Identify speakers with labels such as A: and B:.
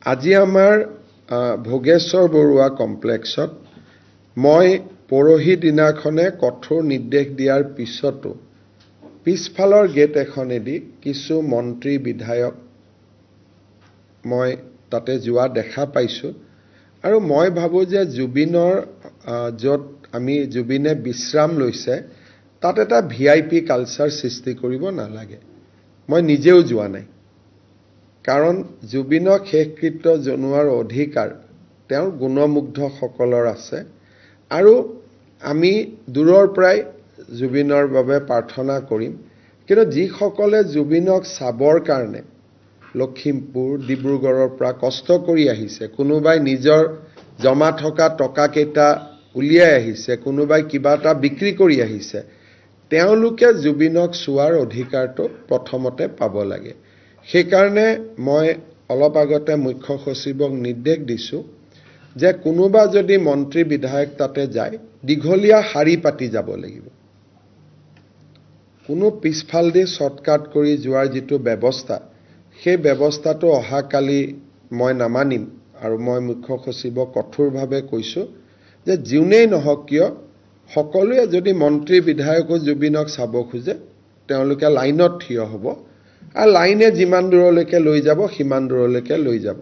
A: আজি আমাৰ ভোগেশ্বৰ বৰুৱা কমপ্লেক্সত মই পৰহি দিনাখনে কঠোৰ নিৰ্দেশ দিয়াৰ পিছতো পিছফালৰ গেট এখনেদি কিছু মন্ত্ৰী বিধায়ক মই তাতে যোৱা দেখা পাইছোঁ আৰু মই ভাবোঁ যে জুবিনৰ য'ত আমি জুবিনে বিশ্ৰাম লৈছে তাত এটা VIP কালচাৰ সৃষ্টি কৰিব নালাগে। মই নিজেও যোৱা নাই, কাৰণ জুবিনক শেষকৃত্য জনোৱাৰ অধিকাৰ তেওঁৰ গুণমুগ্ধসকলৰ আছে আৰু আমি দূৰৰ পৰাই জুবিনৰ বাবে প্ৰাৰ্থনা কৰিম। কিন্তু যিসকলে জুবিনক চাবৰ কাৰণে লখিমপুৰ ডিব্ৰুগড়ৰ পৰা কষ্ট কৰি আহিছে, কোনোবাই নিজৰ জমা থকা টকাকেইটা উলিয়াই আহিছে, কোনোবাই কিবা এটা বিক্ৰী কৰি আহিছে, তেওঁলোকে জুবিনক চোৱাৰ অধিকাৰটো প্ৰথমতে পাব লাগে। সেইকাৰণে মই অলপ আগতে মুখ্য সচিবক নিৰ্দেশ দিছোঁ যে কোনোবা যদি মন্ত্ৰী বিধায়ক তাতে যায় দীঘলীয়া শাৰী পাতি যাব লাগিব। কোনো পিছফালদি শ্বৰ্টকাট কৰি যোৱাৰ যিটো ব্যৱস্থা, সেই ব্যৱস্থাটো অহাকালি মই নামানিম আৰু মই মুখ্য সচিবক কঠোৰভাৱে কৈছোঁ যে যোনেই নহওক কিয় সকলোৱে যদি মন্ত্ৰী বিধায়কো জুবিনক চাব খোজে তেওঁলোকে লাইনত থিয় হ'ব আৰু লাইনে যিমান দূৰলৈকে লৈ যাব সিমান দূৰলৈকে লৈ যাব।